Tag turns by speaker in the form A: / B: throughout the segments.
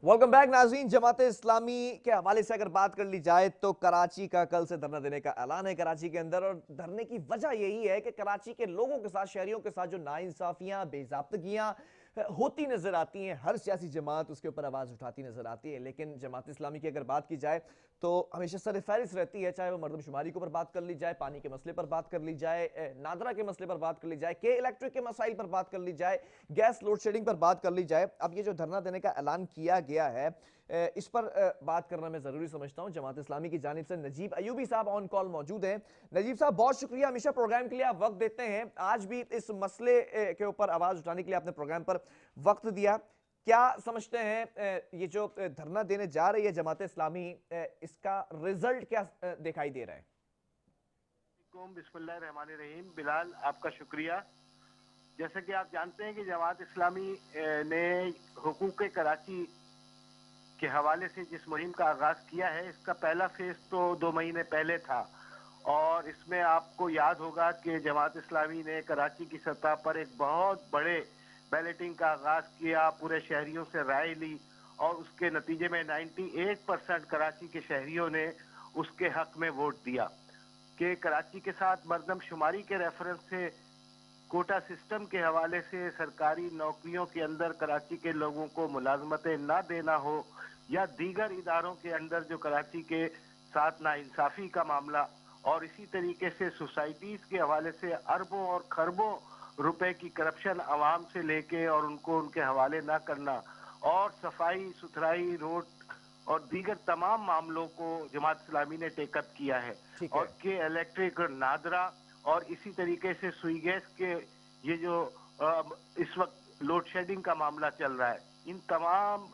A: Welcome back नाज़रीन। जमात इस्लामी के हवाले से अगर बात कर ली जाए तो कराची का कल से धरना देने का ऐलान है कराची के अंदर, और धरने की वजह यही है कि कराची के लोगों के साथ, शहरियों के साथ जो नाइंसाफियां, बेज़ाब्तगियां होती नजर आती हैं, हर सियासी जमात उसके ऊपर आवाज़ उठाती नजर आती है। लेकिन जमात इस्लामी की अगर बात की जाए तो हमेशा सर फहरिस्त रहती है, चाहे वो मरदमशुमारी के ऊपर बात कर ली जाए, पानी के मसले पर बात कर ली जाए, नादरा के मसले पर बात कर ली जाए, के इलेक्ट्रिक के मसाइल पर बात कर ली जाए, गैस लोड शेडिंग पर बात कर ली जाए। अब ये जो धरना देने का ऐलान किया गया है, इस पर बात करना मैं ज़रूरी समझता हूं। जमात इस्लामी की जानिब से नजीब अयूबी साहब ऑन कॉल मौजूद हैं। नजीब साहब, बहुत शुक्रिया, हमेशा प्रोग्राम के लिए आप वक्त देते हैं। आज भी इस मसले के ऊपर आवाज़ उठाने के लिए आपने प्रोग्राम पर वक्त दिया। क्या समझते हैं ये जो धरना देने जा रही है जमात इस्लामी, इसका रिजल्ट क्या दिखाई दे रहा है?
B: बिस्मिल्लाहिर्रहमानिर्रहीम। बिलाल, आपका शुक्रिया। जैसे कि आप जानते हैं कि जमात इस्लामी ने हुकूक कराची के हवाले से जिस मुहिम का आगाज किया है, इसका पहला फेज तो 2 महीने पहले था, और इसमें आपको याद होगा कि जमात इस्लामी ने कराची की सतह पर एक बहुत बड़े बैलेटिंग का आगाज किया, पूरे शहरियों से राय ली, और उसके नतीजे में 98% कराची के शहरियों ने उसके हक में वोट दिया कि कराची के साथ मरदमशुमारी के रेफरेंस से, कोटा सिस्टम के हवाले से सरकारी नौकरियों के अंदर कराची के लोगों को मुलाजमतें ना देना हो, या दीगर इदारों के अंदर जो कराची के साथ नाइंसाफी का मामला, और इसी तरीके से सोसाइटीज के हवाले से अरबों और खरबों रुपए की करप्शन आवाम से लेके और उनको उनके हवाले ना करना, और सफाई सुथराई, रोड और दीगर तमाम मामलों को जमात इस्लामी ने टेकअप किया है।
A: ठीक
B: और
A: है।
B: के इलेक्ट्रिक और नादरा और इसी तरीके से सुई गैस के ये जो इस वक्त लोड शेडिंग का मामला चल रहा है, इन तमाम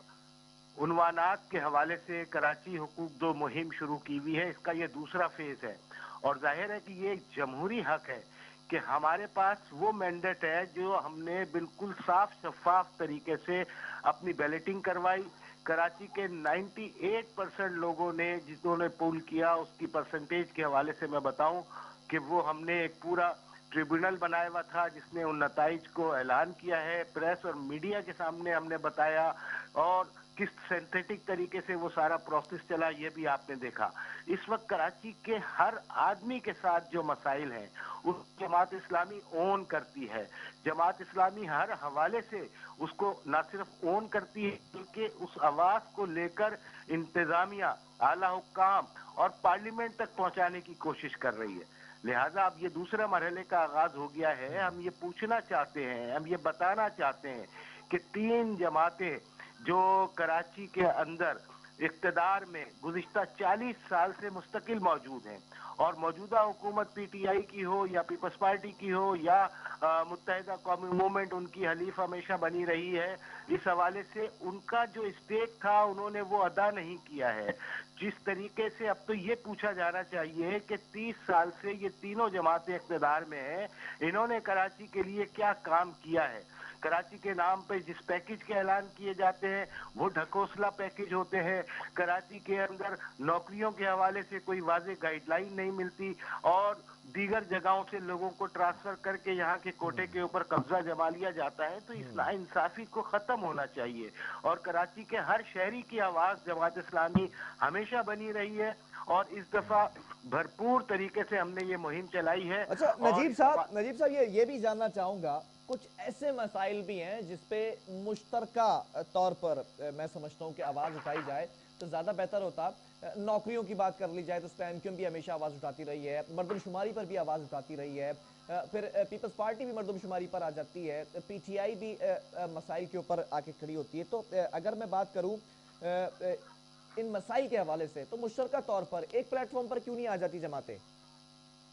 B: उन्वानात के हवाले से कराची हुकूक दो मुहिम शुरू की हुई है। इसका ये दूसरा फेज है, और जाहिर है कि ये एक जमहूरी हक है कि हमारे पास वो मैंडेट है जो हमने बिल्कुल साफ शफाफ तरीके से अपनी बैलेटिंग करवाई। कराची के 98% लोगों ने जिन्होंने पोल किया, उसकी परसेंटेज के हवाले से मैं बताऊं कि वो हमने एक पूरा ट्रिब्यूनल बनाया हुआ था जिसने उन नताइज को ऐलान किया है, प्रेस और मीडिया के सामने हमने बताया, और किस सिंथेटिक तरीके से वो सारा प्रोसेस चला ये भी आपने देखा। इस वक्त कराची के हर आदमी के साथ जो मसाइल हैं उस जमात इस्लामी ओन करती है। जमात इस्लामी हर हवाले से उसको न सिर्फ ओन करती है बल्कि उस आवाज को लेकर इंतजामिया, आला हुक्काम और पार्लियामेंट तक पहुंचाने की कोशिश कर रही है। लिहाजा अब ये दूसरे मरहले का आगाज हो गया है। हम ये पूछना चाहते हैं, हम ये बताना चाहते हैं कि 3 जमातें जो कराची के अंदर इक्तदार में गुज़िश्ता 40 साल से मुस्तकिल मौजूद हैं, और मौजूदा हुकूमत पीटीआई की हो या पीपल्स पार्टी की हो या मुत्तहिदा कौमी मूवमेंट उनकी हलीफ हमेशा बनी रही है, इस हवाले से उनका जो स्टेक था उन्होंने वो अदा नहीं किया है। जिस तरीके से अब तो ये पूछा जाना चाहिए कि 30 साल से ये तीनों जमातें इक्तदार में हैं, इन्होंने कराची के लिए क्या काम किया है। कराची के नाम पे जिस पैकेज के ऐलान किए जाते हैं वो ढकोसला पैकेज होते हैं। कराची के अंदर नौकरियों के हवाले से कोई वाज़ेह गाइडलाइन नहीं मिलती, और दीगर जगहों से लोगों को ट्रांसफर करके यहाँ के कोटे के ऊपर कब्जा जमा लिया जाता है। तो इस नाइंसाफी को खत्म होना चाहिए, और कराची के हर शहरी की आवाज जमात इस्लामी हमेशा बनी रही है, और इस दफा भरपूर तरीके से हमने ये मुहिम चलाई है।
A: अच्छा
B: और
A: नजीब साहब, ये भी जानना चाहूंगा, कुछ ऐसे मसाइल भी हैं जिसपे मुश्तरका तौर पर मैं समझता हूं कि आवाज उठाई जाए तो ज्यादा बेहतर होता। नौकरियों की बात कर ली जाए तो उस पर एमक्यूएम भी हमेशा आवाज उठाती रही है, मर्दमशुमारी पर भी आवाज उठाती रही है, फिर पीपल्स पार्टी भी मर्दमशुमारी पर आ जाती है, पीटीआई भी मसाइल के ऊपर आके खड़ी होती है। तो अगर मैं बात करूं इन मसाइल के हवाले से, तो मुश्तरका तौर पर एक प्लेटफॉर्म पर क्यों नहीं आ जाती जमातें?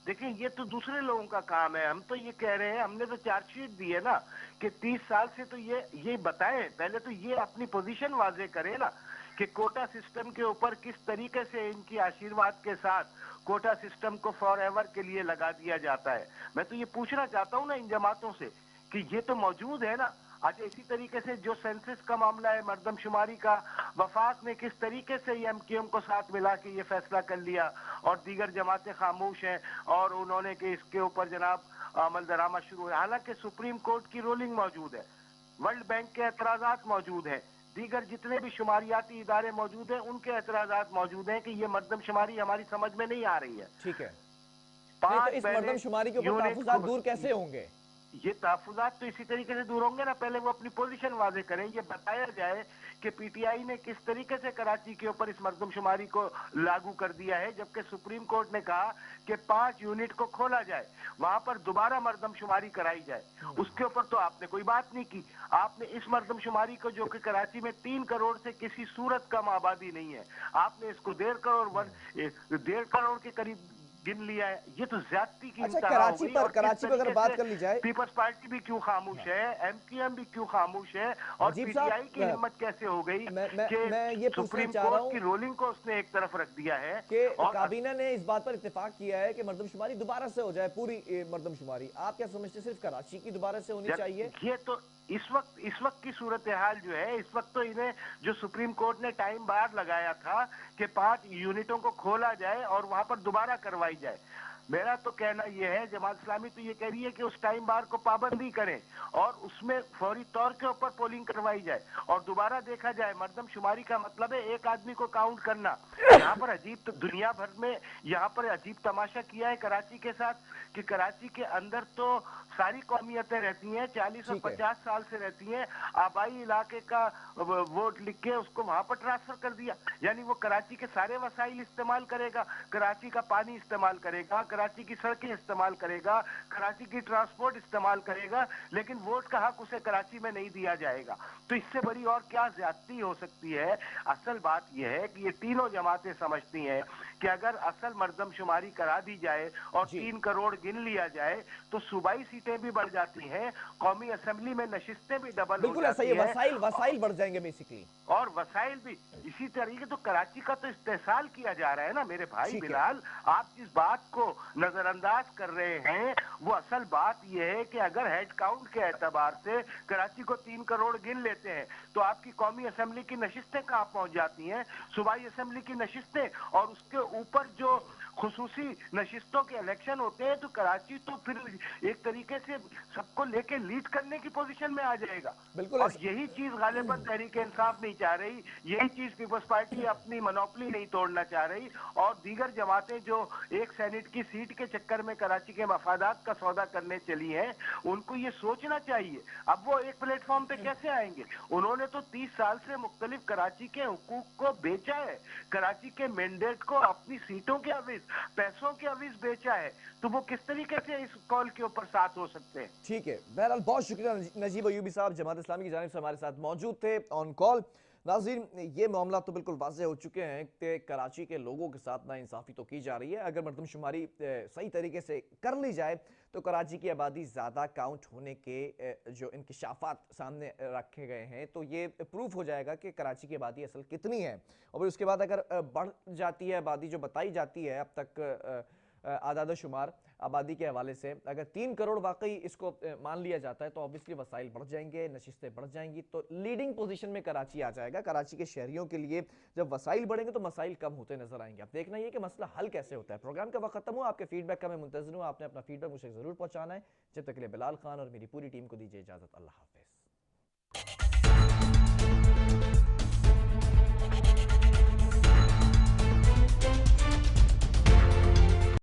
B: देखिए, ये तो दूसरे लोगों का काम है। हम तो ये कह रहे हैं, हमने तो चार्जशीट दी है ना कि 30 साल से तो ये बताएं, पहले तो ये अपनी पोजीशन वाजे करें ना कि कोटा सिस्टम के ऊपर किस तरीके से इनकी आशीर्वाद के साथ कोटा सिस्टम को फॉर एवर के लिए लगा दिया जाता है। मैं तो ये पूछना चाहता हूं ना इन जमातों से कि ये तो मौजूद है ना। अच्छा, इसी तरीके से जो सेंसस का मामला है, मर्दमशुमारी का, वफाक ने किस तरीके से एमक्यूएम को साथ मिला के ये फैसला कर लिया, और दीगर जमातें खामोश हैं, और उन्होंने कि इसके ऊपर जनाब अमल दरामद शुरू है। हालांकि सुप्रीम कोर्ट की रूलिंग मौजूद है, वर्ल्ड बैंक के एतराजात मौजूद हैं, دیگر جتنے بھی شماریاتی ادارے موجود ہیں ان کے اعتراضات موجود ہیں کہ یہ مردم شماری ہماری سمجھ میں نہیں آ رہی ہے.
A: ٹھیک ہے. نہیں تو
B: 5
A: اس مردم
B: بیلٹ
A: شماری کے اوپر
B: یونٹ
A: تحفظات دور کیسے ہوں گے؟
B: یہ تحفظات تو اسی طریقے سے دور ہوں گے نا. پہلے وہ اپنی پوزیشن واضح کریں. یہ بتایا جائے کہ پی ٹی آئی نے کس طریقے سے کراچی کے اوپر اس مردم شماری کو لاگو کر دیا ہے، جبکہ سپریم کورٹ نے کہا کہ 5 یونٹ کو کھولا جائے، وہاں پر دوبارہ مردم شماری کرائی جائے. اس کے اوپر تو آپ نے کوئی بات نہیں کی. آپ نے اس مردم شماری کو، جو کہ کراچی میں 3 کروڑ سے کسی صورت کم آبادی نہیں ہے، آپ نے اس کو 1.5 کروڑ کے قریب گن لیا ہے. یہ تو زیادتی کی
A: اچھا
B: انتہا ہو
A: کراچی
B: گئی.
A: پر
B: اور کس
A: اگر
B: طریقے
A: بات
B: سے
A: کر لی جائے،
B: پیپلز پارٹی بھی کیوں خاموش ہے، ایم کیو ایم بھی کیوں خاموش ہے، اور
A: نجیب
B: پی ٹی آئی کی
A: صاحب
B: ہمت کیسے ہو گئی کہ
A: میں یہ پوچھنا
B: سپریم
A: چاہ رہا
B: کورٹ
A: ہوں
B: کی رولنگ کو اس نے ایک طرف رکھ دیا ہے
A: کہ
B: اور
A: کابینہ نے اس بات پر اتفاق کیا ہے کہ مردم شماری دوبارہ سے ہو جائے، پوری مردم شماری. آپ کیا سمجھتے ہیں صرف کراچی کی دوبارہ سے ہونی چاہیے؟
B: یہ تو اس وقت کی صورتحال جو ہے، اس وقت تو انہیں جو سپریم کورٹ نے ٹائم بار لگایا تھا کہ 5 یونٹوں کو کھولا جائے اور وہاں پر دوبارہ کروائی جائے. میرا تو کہنا یہ ہے، جماعت اسلامی تو یہ کہہ رہی ہے کہ اس ٹائم بار کو پابندی کریں اور اس میں فوری طور کے اوپر پولنگ کروائی جائے اور دوبارہ دیکھا جائے. مردم شماری کا مطلب ہے ایک آدمی کو کاؤنٹ کرنا. یہاں پر دنیا بھر میں یہاں پر عجیب تماشا کیا ہے کراچی کے ساتھ کہ کراچی کے اندر تو ساری قومیتیں رہتی ہیں، 40 اور
A: ٹھیک ہے.
B: 50 سال سے رہتی ہیں. آبائی علاقے کا ووٹ لکھ کے اس کو وہاں پر ٹرانسفر کر دیا. یعنی وہ کراچی کے سارے وسائل استعمال کرے گا، کراچی کا پانی استعمال کرے گا، کراچی کی سڑکیں استعمال کرے گا، کراچی کی ٹرانسپورٹ استعمال کرے گا، لیکن ووٹ کا حق اسے کراچی میں نہیں دیا جائے گا. تو اس سے بڑی اور کیا زیادتی ہو سکتی ہے؟ اصل بات یہ ہے کہ یہ تینوں جماعتیں سمجھتی ہیں کہ اگر اصل مردم شماری کرا دی جائے اور
A: جی
B: 3 کروڑ گن لیا جائے تو صوبائی سیٹیں بھی بڑھ جاتی ہیں، قومی اسمبلی میں نشستیں بھی ڈبل ہو
A: بالکل ایسا ہی
B: جاتی
A: ہے،
B: ہیں
A: وسائل بڑھ جائیں گے بیسیکلی.
B: اور وسائل بھی اسی طریقے. تو کراچی کا تو استحصال کیا جا رہا ہے نا میرے بھائی
A: ٹھیک ہے.
B: بلال. آپ جس بات کو نظر انداز کر رہے ہیں وہ اصل بات یہ ہے کہ اگر ہیڈ کاؤنٹ کے اعتبار سے کراچی کو 3 کروڑ گن لیتے ہیں تو آپ کی قومی اسمبلی کی نشستیں کہاں پہنچ جاتی ہیں؟ صوبائی اسمبلی کی نشستیں اور اس کے اوپر جو خصوصی نشستوں کے الیکشن ہوتے ہیں. تو کراچی تو پھر ایک طریقے سے سب کو لے کے لیڈ کرنے کی پوزیشن میں آ جائے گا.
A: بالکل
B: اور
A: ایسا.
B: یہی چیز غالباً تحریک انصاف نہیں چاہ رہی، یہی چیز پیپلز پارٹی اپنی منوپلی نہیں توڑنا چاہ رہی، اور دیگر جماعتیں جو ایک سینٹ کی سیٹ کے چکر میں کراچی کے مفادات کا سودا کرنے چلی ہیں ان کو یہ سوچنا چاہیے. اب وہ ایک پلیٹ فارم پہ کیسے آئیں گے؟ انہوں نے تو 30 سال سے مختلف کراچی کے حقوق کو بیچا ہے، کراچی کے مینڈیٹ کو اپنی سیٹوں کے عوض، پیسوں کے عوض بیچا ہے. تو وہ کس طریقے سے اس کال کے اوپر ساتھ ہو سکتے ہیں؟
A: ٹھیک ہے. بہرحال بہت شکریہ نجیب ایوبی صاحب جماعت اسلامی کی جانب سے ہمارے ساتھ موجود تھے آن کال. ناظرین یہ معاملات تو بالکل واضح ہو چکے ہیں کہ کراچی کے لوگوں کے ساتھ ناانصافی تو کی جا رہی ہے. اگر مردم شماری صحیح طریقے سے کر لی جائے تو کراچی کی آبادی زیادہ کاؤنٹ ہونے کے جو انکشافات سامنے رکھے گئے ہیں تو یہ پروف ہو جائے گا کہ کراچی کی آبادی اصل کتنی ہے. اور پھر اس کے بعد اگر بڑھ جاتی ہے آبادی جو بتائی جاتی ہے اب تک اعداد و شمار آبادی کے حوالے سے، اگر 3 کروڑ واقعی اس کو مان لیا جاتا ہے تو obviously وسائل بڑھ جائیں گے، نشستیں بڑھ جائیں گی، تو لیڈنگ پوزیشن میں کراچی آ جائے گا. کراچی کے شہریوں کے لیے جب وسائل بڑھیں گے تو مسائل کم ہوتے نظر آئیں گے. اب دیکھنا یہ کہ مسئلہ حل کیسے ہوتا ہے. پروگرام کا وقت ختم ہوا. آپ کے فیڈ بیک کا میں منتظر ہوں. آپ نے اپنا فیڈ بیک مجھے ضرور پہنچانا ہے. جب تک کے لیے بلال خان اور میری پوری ٹیم کو دیجیے اجازت. اللہ حافظ.